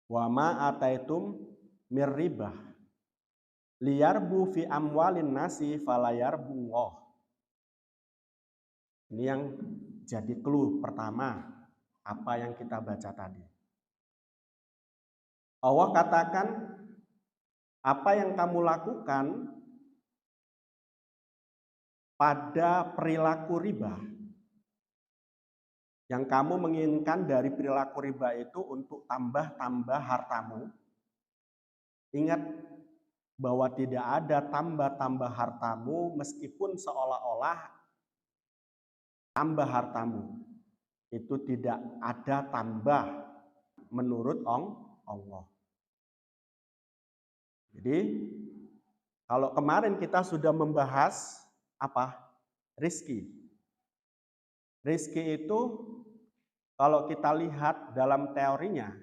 Wa ma ataitum mir ribah liyarbu fi amwalin nasi falayarbullah. Ini yang jadi clue pertama apa yang kita baca tadi. Allah katakan apa yang kamu lakukan pada perilaku riba, yang kamu menginginkan dari perilaku riba itu untuk tambah-tambah hartamu. Ingat bahwa tidak ada tambah-tambah hartamu meskipun seolah-olah tambah hartamu itu tidak ada tambah menurut Allah. Jadi kalau kemarin kita sudah membahas apa? Rizki. Rizki itu kalau kita lihat dalam teorinya,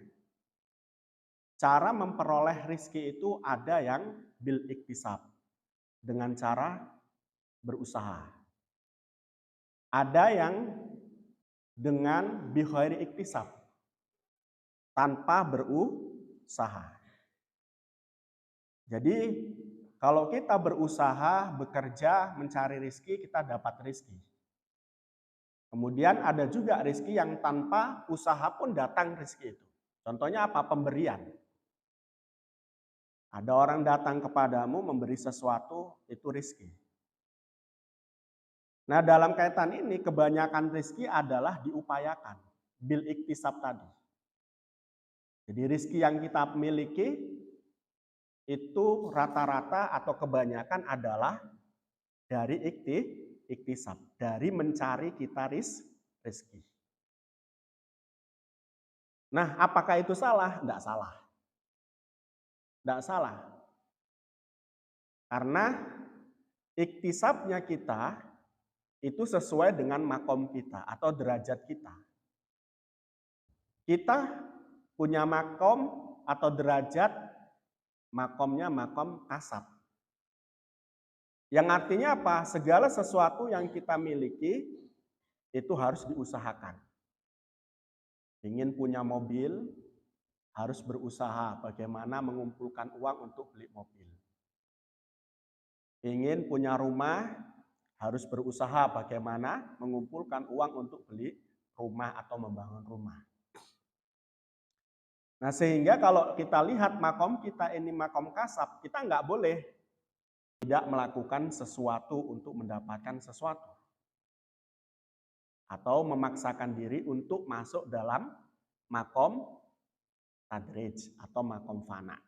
cara memperoleh rizki itu ada yang bil iktisab, dengan cara berusaha. Ada yang dengan bighairi iktisab, tanpa berusaha. Jadi kalau kita berusaha, bekerja, mencari rizki, kita dapat rizki. Kemudian ada juga rizki yang tanpa usaha pun datang rizki itu. Contohnya apa? Pemberian. Ada orang datang kepadamu memberi sesuatu, itu rizki. Nah dalam kaitan ini kebanyakan rizki adalah diupayakan. Bil iktisab tadi. Jadi rizki yang kita miliki itu rata-rata atau kebanyakan adalah dari iktisab. Dari mencari kita rizki. Nah apakah itu salah? Tidak salah. Tidak salah. Karena iktisabnya kita itu sesuai dengan makom kita atau derajat kita. Kita punya makom atau derajat, makomnya makom kasab. Yang artinya apa? Segala sesuatu yang kita miliki itu harus diusahakan. Ingin punya mobil, harus berusaha bagaimana mengumpulkan uang untuk beli mobil. Ingin punya rumah, harus berusaha bagaimana mengumpulkan uang untuk beli rumah atau membangun rumah. Nah sehingga kalau kita lihat makom kita ini makom kasab, kita nggak boleh tidak melakukan sesuatu untuk mendapatkan sesuatu. Atau memaksakan diri untuk masuk dalam makom tadrij atau makom fana.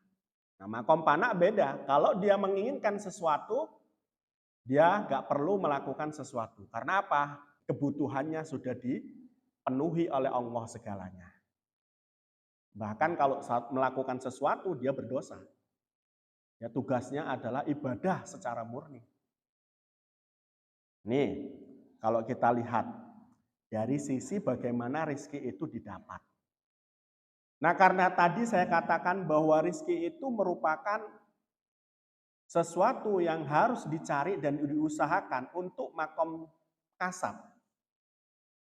Nah makom fana beda, kalau dia menginginkan sesuatu, dia nggak perlu melakukan sesuatu. Karena apa? Kebutuhannya sudah dipenuhi oleh Allah segalanya. Bahkan kalau saat melakukan sesuatu dia berdosa. Ya tugasnya adalah ibadah secara murni. Nih, kalau kita lihat dari sisi bagaimana rizki itu didapat. Nah karena tadi saya katakan bahwa rizki itu merupakan sesuatu yang harus dicari dan diusahakan untuk makom kasab.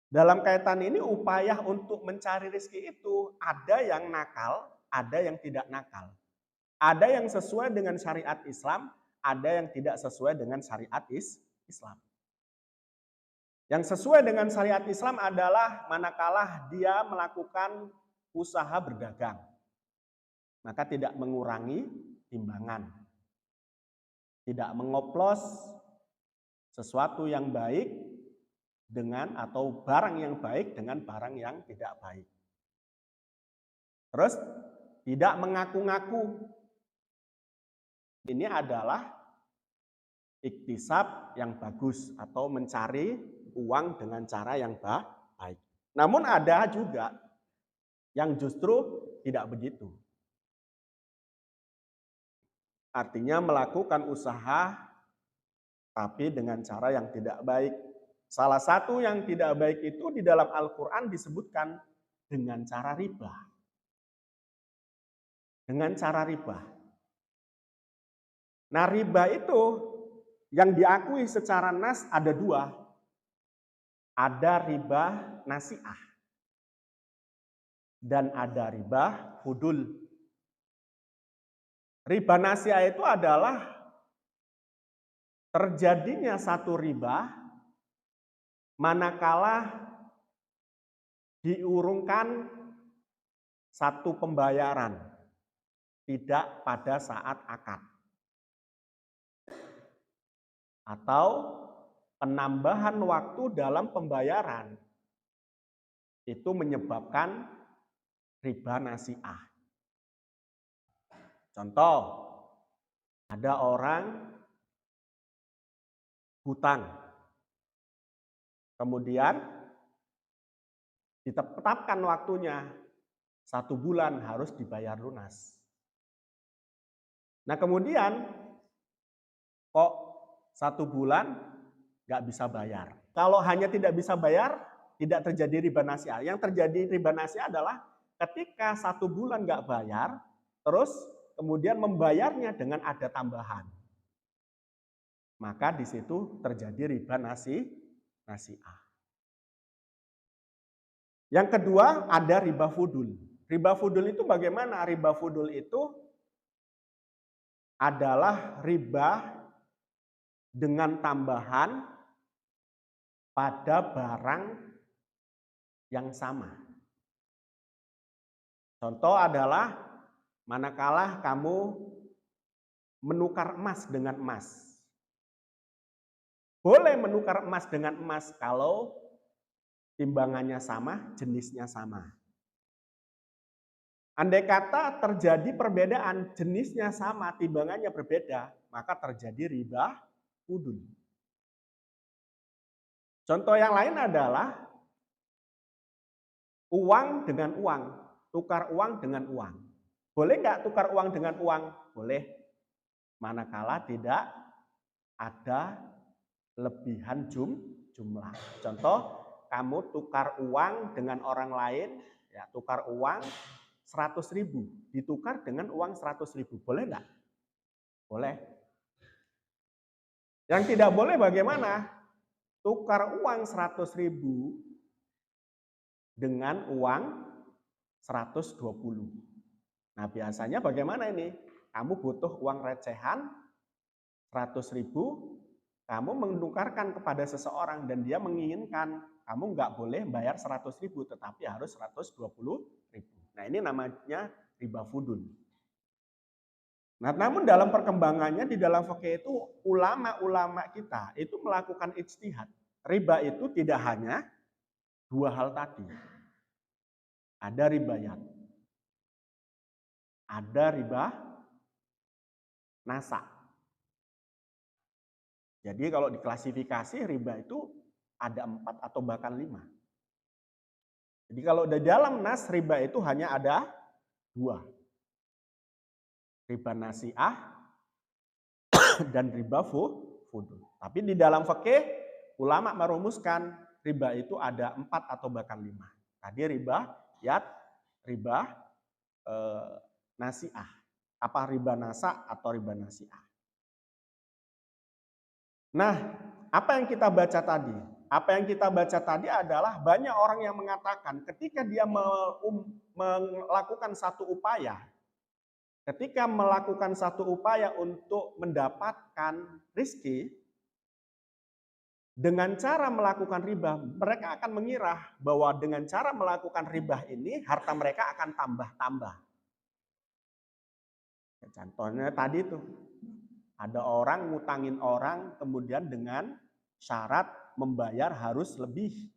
Dalam kaitan ini upaya untuk mencari rezeki itu ada yang nakal, ada yang tidak nakal. Ada yang sesuai dengan syariat Islam, ada yang tidak sesuai dengan syariat Islam. Yang sesuai dengan syariat Islam adalah manakala dia melakukan usaha berdagang. Maka tidak mengurangi timbangan. Tidak mengoplos sesuatu yang baik dengan atau barang yang baik dengan barang yang tidak baik. Terus tidak mengaku-ngaku. Ini adalah iktisab yang bagus atau mencari uang dengan cara yang baik. Namun ada juga yang justru tidak begitu. Artinya melakukan usaha tapi dengan cara yang tidak baik. Salah satu yang tidak baik itu di dalam Al-Quran disebutkan dengan cara riba. Dengan cara riba. Nah riba itu yang diakui secara nas ada dua. Ada riba nasi'ah. dan ada riba fudul. Riba nasiah itu adalah terjadinya satu riba manakala diurungkan satu pembayaran, tidak pada saat akad. Atau penambahan waktu dalam pembayaran itu menyebabkan riba nasiah. Contoh, ada orang hutang, kemudian ditetapkan waktunya 1 bulan harus dibayar lunas. Nah kemudian kok 1 bulan nggak bisa bayar. Kalau hanya tidak bisa bayar, tidak terjadi riba nasiah. Yang terjadi riba nasiah adalah ketika 1 bulan nggak bayar, terus kemudian membayarnya dengan ada tambahan. Maka di situ terjadi riba nasiah. Yang kedua ada riba fudul. Riba fudul itu bagaimana? Riba fudul itu adalah riba dengan tambahan pada barang yang sama. Contoh adalah manakala kamu menukar emas dengan emas. Boleh menukar emas dengan emas kalau timbangannya sama, jenisnya sama. Andai kata terjadi perbedaan, jenisnya sama, timbangannya berbeda, maka terjadi riba fudul. Contoh yang lain adalah uang dengan uang, tukar uang dengan uang. Boleh nggak tukar uang dengan uang? Boleh. Manakala tidak ada lebihan jumlah. Contoh, kamu tukar uang dengan orang lain, ya tukar uang 100.000, ditukar dengan uang 100.000. Boleh nggak? Boleh. Yang tidak boleh bagaimana? Tukar uang 100.000 dengan uang 120. Nah biasanya bagaimana ini? Kamu butuh uang recehan 100.000, kamu menukarkan kepada seseorang dan dia menginginkan kamu nggak boleh bayar 100.000 tetapi harus 120.000. Nah ini namanya riba fudul. Nah namun dalam perkembangannya di dalam fikih itu ulama-ulama kita itu melakukan ijtihad. Riba itu tidak hanya 2 hal tadi. Ada riba yad, ada riba nasa. Jadi kalau diklasifikasi riba itu ada 4 atau bahkan 5. Jadi kalau di dalam nas riba itu hanya ada 2. Riba nasiah dan riba fudul. Tapi di dalam fikih ulama merumuskan riba itu ada 4 atau bahkan 5. Tadi riba yad, riba nasiah. Apa riba nasa atau riba nasiah. Nah, apa yang kita baca tadi? Apa yang kita baca tadi adalah banyak orang yang mengatakan ketika dia melakukan satu upaya, untuk mendapatkan rizki, dengan cara melakukan riba, mereka akan mengira bahwa dengan cara melakukan riba ini, harta mereka akan tambah-tambah. Contohnya tadi tuh, ada orang ngutangin orang, kemudian dengan syarat membayar harus lebih.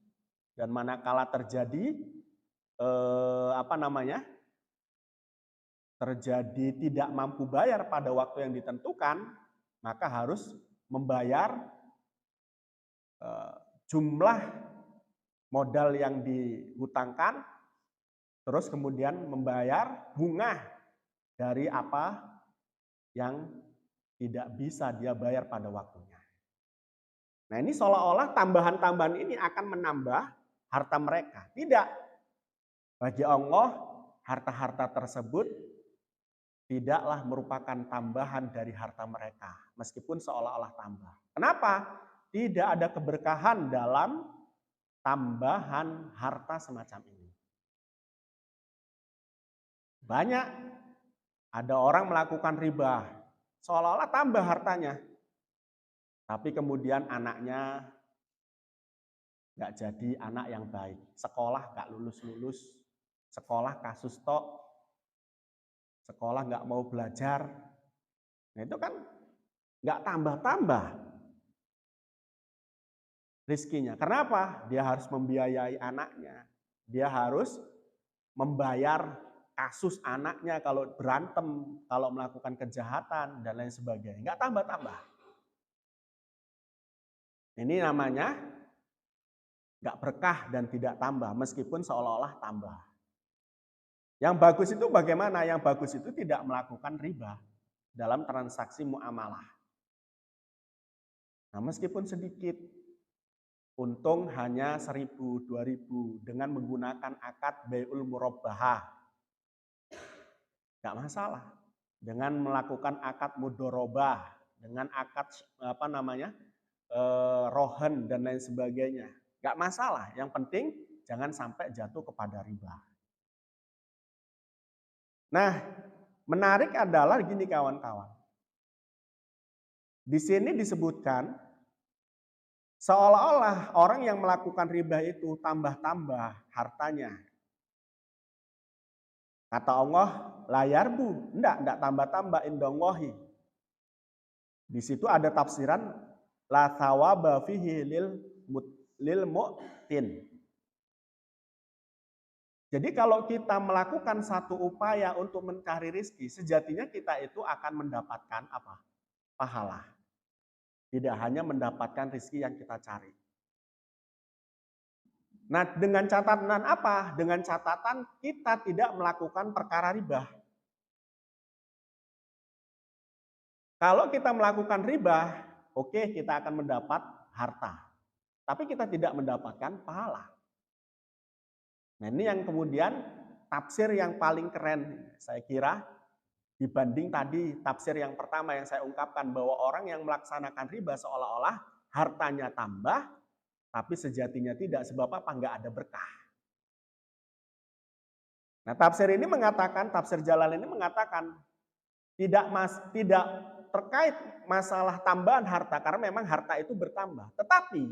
Dan manakala terjadi terjadi tidak mampu bayar pada waktu yang ditentukan, maka harus membayar jumlah modal yang dihutangkan, terus kemudian membayar bunga dari apa yang tidak bisa dia bayar pada waktunya. Nah ini seolah-olah tambahan-tambahan ini akan menambah harta mereka. Tidak. Bagi Allah, harta-harta tersebut tidaklah merupakan tambahan dari harta mereka. Meskipun seolah-olah tambah. Kenapa? Tidak ada keberkahan dalam tambahan harta semacam ini. Banyak ada orang melakukan riba, seolah-olah tambah hartanya. Tapi kemudian anaknya nggak jadi anak yang baik. Sekolah nggak lulus-lulus, sekolah kasus tok, sekolah nggak mau belajar. Nah itu kan nggak tambah-tambah rizkinya. Kenapa? Dia harus membiayai anaknya. Dia harus membayar kasus anaknya kalau berantem, kalau melakukan kejahatan, dan lain sebagainya. Nggak tambah-tambah. Ini namanya nggak berkah dan tidak tambah, meskipun seolah-olah tambah. Yang bagus itu bagaimana? Yang bagus itu tidak melakukan riba dalam transaksi muamalah. Nah, meskipun sedikit, untung hanya 1.000, 2.000 dengan menggunakan akad bai'ul murabbahah. Nggak masalah. Dengan melakukan akad mudorobah, dengan akad rohen dan lain sebagainya. Nggak masalah. Yang penting jangan sampai jatuh kepada riba. Nah, menarik adalah gini kawan-kawan. Di sini disebutkan seolah-olah orang yang melakukan riba itu tambah-tambah hartanya. Kata Allah, la yarbu, enggak tambah-tambah indallahi. Di situ ada tafsiran la thawaba fihi lil mu'tin. Jadi kalau kita melakukan satu upaya untuk mencari rezeki, sejatinya kita itu akan mendapatkan apa? Pahala. Tidak hanya mendapatkan rezeki yang kita cari. Nah, dengan catatan apa? Dengan catatan kita tidak melakukan perkara riba. Kalau kita melakukan riba, oke, kita akan mendapat harta. Tapi kita tidak mendapatkan pahala. Nah, ini yang kemudian tafsir yang paling keren, saya kira, dibanding tadi tafsir yang pertama yang saya ungkapkan, bahwa orang yang melaksanakan riba seolah-olah hartanya tambah, tapi sejatinya tidak, sebab apa? Nggak ada berkah. Nah, tafsir ini mengatakan, tafsir Jalal ini mengatakan, tidak terkait masalah tambahan harta, karena memang harta itu bertambah. Tetapi,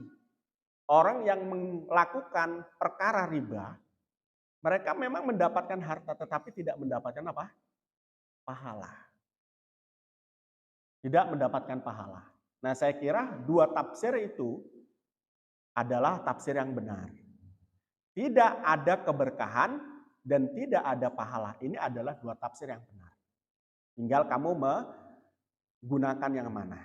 orang yang melakukan perkara riba, mereka memang mendapatkan harta, tetapi tidak mendapatkan apa? Pahala. Tidak mendapatkan pahala. Nah, saya kira dua tafsir itu adalah tafsir yang benar. Tidak ada keberkahan dan tidak ada pahala. Ini adalah dua tafsir yang benar. Tinggal kamu menggunakan yang mana.